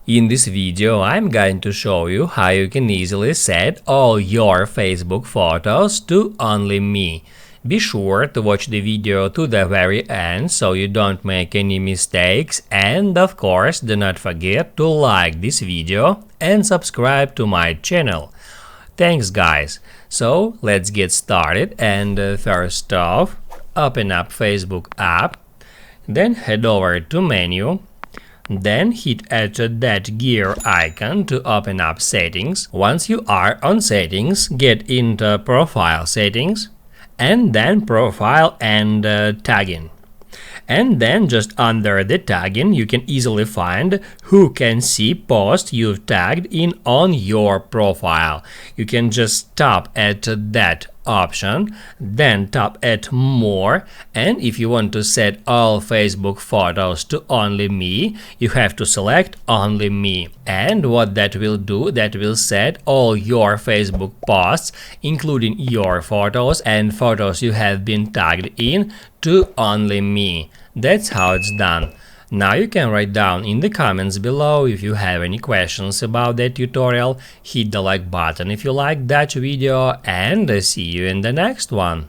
In this video, I'm going to show you how you can easily set all your Facebook photos to only me. Be sure to watch the video to the very end so you don't make any mistakes, and of course do not forget to like this video and subscribe to my channel. Thanks guys. So let's get started, and first off, open up Facebook app, then head over to menu. Then hit at that gear icon to open up settings. Once you are on settings, get into profile settings and then profile and tagging. And then just under the tagging, you can easily find who can see posts you've tagged in on your profile. You can just tap at that option, then tap at more, and if you want to set all Facebook photos to only me, you have to select only me. And what that will do, that will set all your Facebook posts, including your photos and photos you have been tagged in, to only me. That's how it's done. Now you can write down in the comments below if you have any questions about that tutorial. Hit the like button if you liked that video, and see you in the next one.